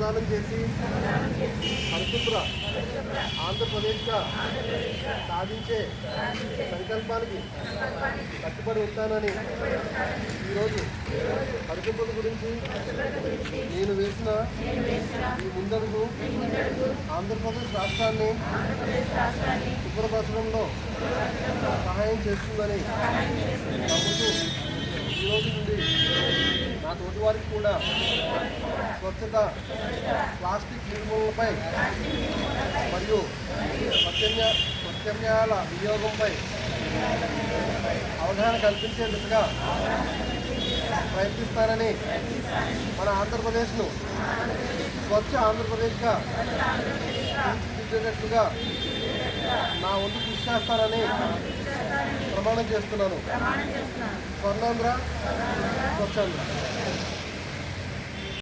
ప్రదానం చేసి పరిశుభ్ర ఆంధ్రప్రదేశ్గా సాధించే సంకల్పానికి కట్టుబడి ఉంటానని ఈరోజు పరిశుభ్రత గురించి నేను వేసిన ఈ ముందడుగు ఆంధ్రప్రదేశ్ రాష్ట్రాన్ని శుభ్రపరచడంలో సహాయం చేస్తుందని నమ్ముతూ ఈరోజు నుండి నా తోటి వారికి కూడా స్వచ్ఛత, ప్లాస్టిక్ నిర్మూలనపై మరియు ప్రత్యామ్నాయాల వినియోగంపై అవగాహన కల్పించే దిశగా ప్రయత్నిస్తానని, మన ఆంధ్రప్రదేశ్ను స్వచ్ఛ ఆంధ్రప్రదేశ్గా తీర్చిదిద్దేటట్లుగా నా వంతు కృషి చేస్తానని ప్రమాణం చేస్తున్నాను. స్వర్ణాంధ్ర, స్వచ్ఛాంధ్ర.